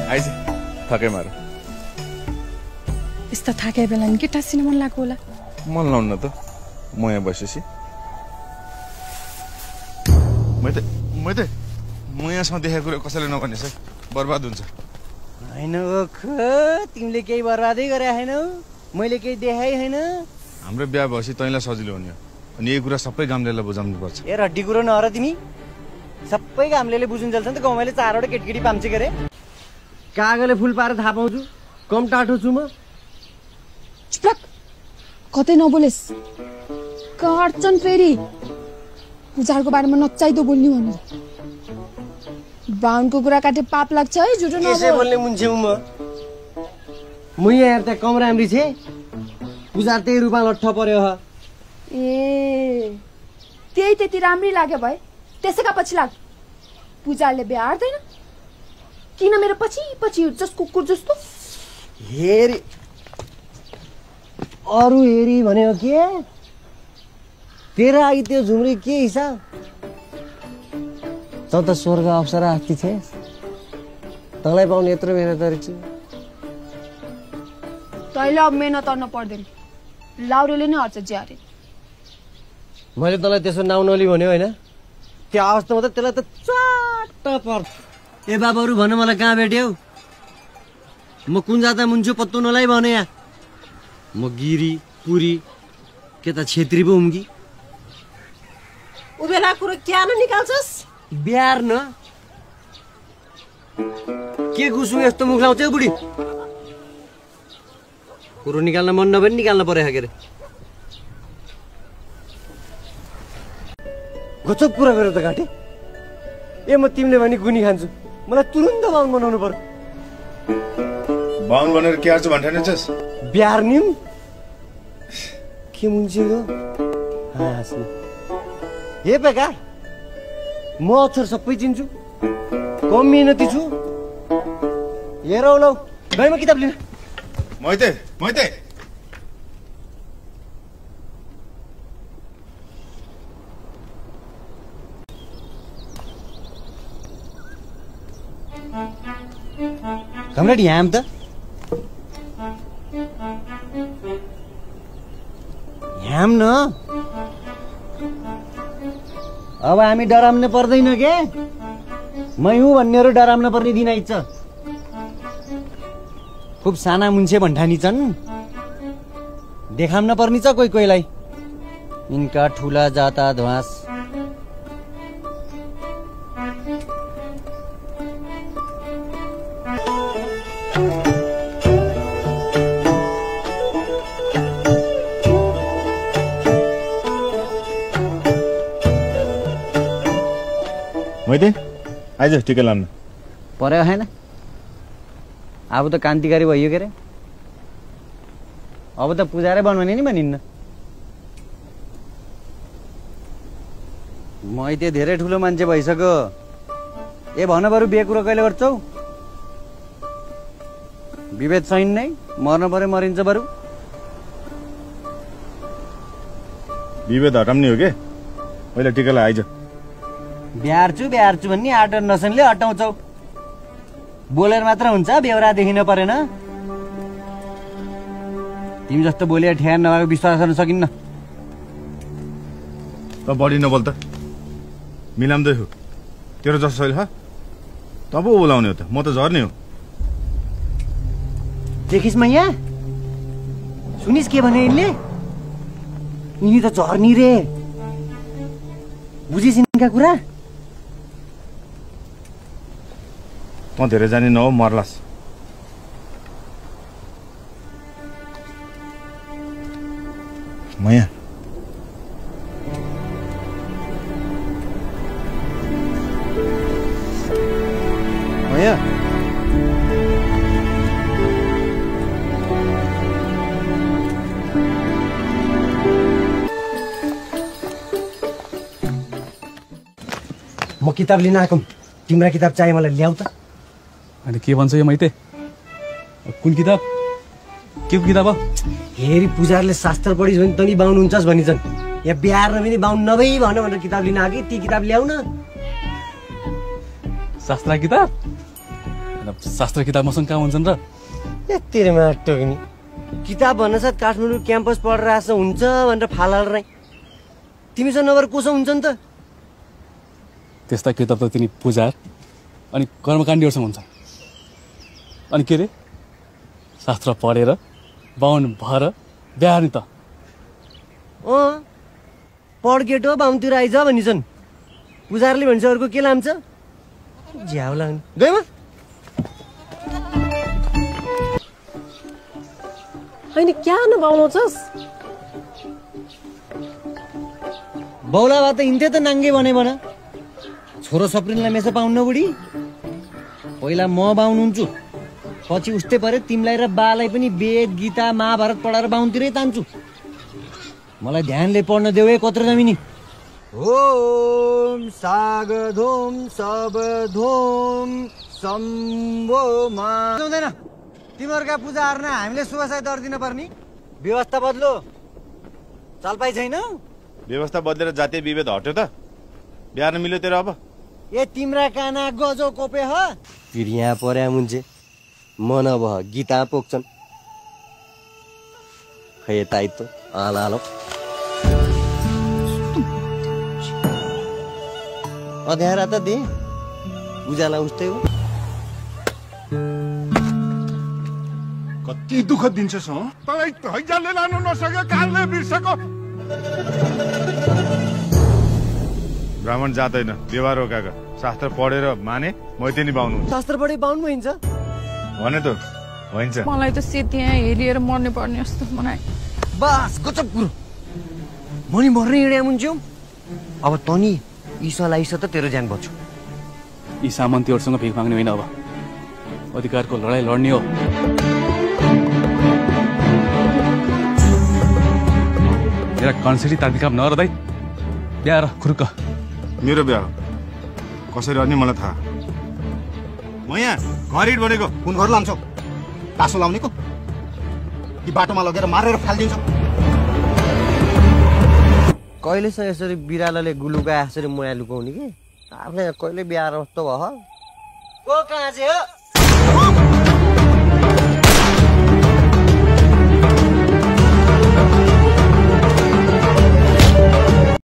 आइज थकै मार यस्तो थाके बेला नि के टाँसिन मन लाग्यो होला मन लाउन त म यहाँ बसेपछि म यहाँसँग देखेको कुरा कसैले नभनेछ बर्बाद हुन्छ हैन तिमीले केही बर्बादै गरे हैनौ मैले केही देखाइ हैन हाम्रो बिहा भएपछि तैँलाई सजिलो हुने अनि यही कुरा सबै गाम्लेलाई बुझाउनु पर्छ ए रड्डी कुरो नहर तिमी सबै गाम्लेले बुझुन्जेल छ नि त गाउँमाले 4 वटा केटकेटी पाम्चे गरे कागले फुल पारेर थाहा पाउँछु कम टाठो छु म चुप कतै नबोलेस् काट्छन् फेरि पुजारको बारेमा नचाहिदो बोल्नु भनेर बाहुनको कुरा काटे पाप लाग्छ है झुटो नबोल कसै बोल्ने मुन्छे म यहाँ त कम राम्री छे पुजार त्यही रूपमा लट्ठ पर्यो ह ए त्यही त्यति राम्री लाग्यो भए त्यसैका पछि लाग पुजारले बिहा हार्दैन किन मेरो पछि पछि जस कुकुर जस्तो हेरी अरु हेरी भन्यो के तेरा आइ त्यो झुम्री के हिसाब त त स्वर्ग अप्सरा हात्ती छे तँलाई पाउने यत्रो मेहनत गरेछु तैँले अब मेहनत गर्न पर्दैन लाउरेले नै हर्छ ज्यारे मैले तँलाई त्यसो नाउ नली भन्यो होइन त्यो अवस्थामा त त्यसलाई त चाट पर्छ ए बाबाहरू भन मलाई कहाँ भेट्यौ म कुन जाता मुन्छु पत्तो नलाई भने यहाँ म गिरी पुरी के त छेत्री पो हुम्की उबेला कुरो क्या न निकाल्छस् बिहार न के गुसु यस्तो मुख लाउँछ बुढी कुरो निकाल्न मन नभए निकाल्न पर्यो के अरे गजब कुरा गरेर त घाटे ए म तिमीले भने गुनी खान्छु मलाई तुरुन्त बाहुन बनाउनु पर्यो बाहुन बनेर के आर्छ भन्ठानेछस् बिहार निम के मुन्छे गो हाँस्ने हे पेका म अक्षर सबै चिन्छु कम मेहनती छु हेर लौ गएमा किताब लिन मैते कमरेड यहाँ त यहाँ न अब हामी डराउनु पर्दैन के मै हुँ भन्नेहरू डराउनु पर्ने दिन आइछ खुब साना मुन्छे भन्ठानी छन् देखाउन पर्ने छ कोही कोहीलाई यिनका ठुला जाता ध्वास मैते आइज टिका लान्न पर्यो होइन अब त क्रान्तिकारी भइयो के अरे अब त पुजारै बन्ने नि भनिन्न मैते धेरै ठुलो मान्छे भइसक्यो ए भन बरु बिहे कुरो कहिले गर्छौ विभेद छैन नै मर्न पर्यो मरिन्छ बरु विभेद हटाउने हो के पहिला टिकालाई आइज बिहार्छु भन्ने आटर नसनले हटाउँछौ बोलेर मात्र हुन्छ बेहोरा देखिन परेन तिमी जस्तो बोले ठ्यार नभएको विश्वास गर्न सकिन्न त बढी नबोल त मिलाउँदै हो तेरो जस्तो शैली ह तब बोलाउने हो त म त झर्ने हो देखिस् मैया सुनिस् के भने यिनले यिनी त झर्नी रे बुझिस् यिनका कुरा त धेरै जाने नहो मर्लास मैया म किताब लिन आएको तिम्रो किताब चाहिए मलाई ल्याउ त अनि के भन्छ यो मैते कुन किताब के किताब हो हेरी पुजारले शास्त्र पढिस् भने तनी बाहुन हुन्छस् भनिन्छन् या बिहार नभए बाहुन नभई भनेर किताब लिन आके ती किताब ल्याउ न शास्त्र किताब शास्त्र किताब मसँग कहाँ हुन्छन् र यतिमा टोक्नी किताब भन्न साथ काठमाडौँ क्याम्पस पढेर आएको हुन्छ भनेर फाल हालेर तिमीसँग नभएर कोसँग हुन्छ नि त त्यस्ता किताब त तिनी पूजा अनि कर्मकाण्डीहरूसँग हुन्छ अनि के रे शास्त्र पढेर बाहुन भएर बिहा नि त पढ केटो बाहुनतिर आइज भनिन्छन् पुजारले भन्छ अर्को के लान्छ झ्याउ लाग्ने गएमा होइन क्या नबाउलाउँछस् बौला भए त हिँड्थ्यो त नाङ्गे भने भन छोरो सप्रिनलाई मेसो पाउन्न बुढी पहिला म बाहुन हुन्छु पछि उस्तै परे तिमीलाई र बालाई पनि वेद गीता महाभारत पढाएर बाहुनतिरै तान्छु मलाई ध्यानले पढ्न देऊ है कत्रो जमिनी ओम सागधोम सबधोम सम्भो मा हुँदैन तिमीहरूका पूजा गर्न हामीले सुवासाय दर दिन पर्ने व्यवस्था बदलो चालपाई छैन व्यवस्था बदलेर जातीय विभेद हट्यो त बिहान मिल्यो तेरो अब ए तिम्रा काना गजो कोपे ह फिर यहाँ पर्या मुन्छे मन अब गीता पोक्छन् खै ताइ त आला आलो अध्यारा त दे उजाला उस्तै हो कति दुःख दिन्छस् हौ तँलाई हैजाले लानु नसक्यो कालले बिर्सको ब्राह्मण जाँदैन व्यवहार हो काका शास्त्र पढेर माने मैतेनी बाहुनु शास्त्र पढे बाहुन भइन्छ भने त हुन्छ मलाई त सेती यहाँ हेरिएर मर्ने पर्ने जस्तो मलाई बास गजब कुरो मनी मर्ने हिँड्या मुन्छौ अब तनी ईसालाई त तेरो ज्यान बच्छु यी सामन्तीहरूसँग भिख माग्ने होइन अब अधिकारको लडाइँ लड्ने हो मेरा कन्सेटी ताती काम नगर दाइ बिहा र खुर्क मेरो बिहा कसरी अनि मलाई थाहा म यहाँ घर हिँड भनेको कुन घर लान्छौ टासो लाउनेको कि बाटोमा लगेर मारेर फालिदिन्छौ कहिलेसम्म यसरी बिरालोले गुलुका यसरी मुया लुकाउने कि आफ्नै कहिले बिहा जस्तो भयो को कहाँ चाहिँ हो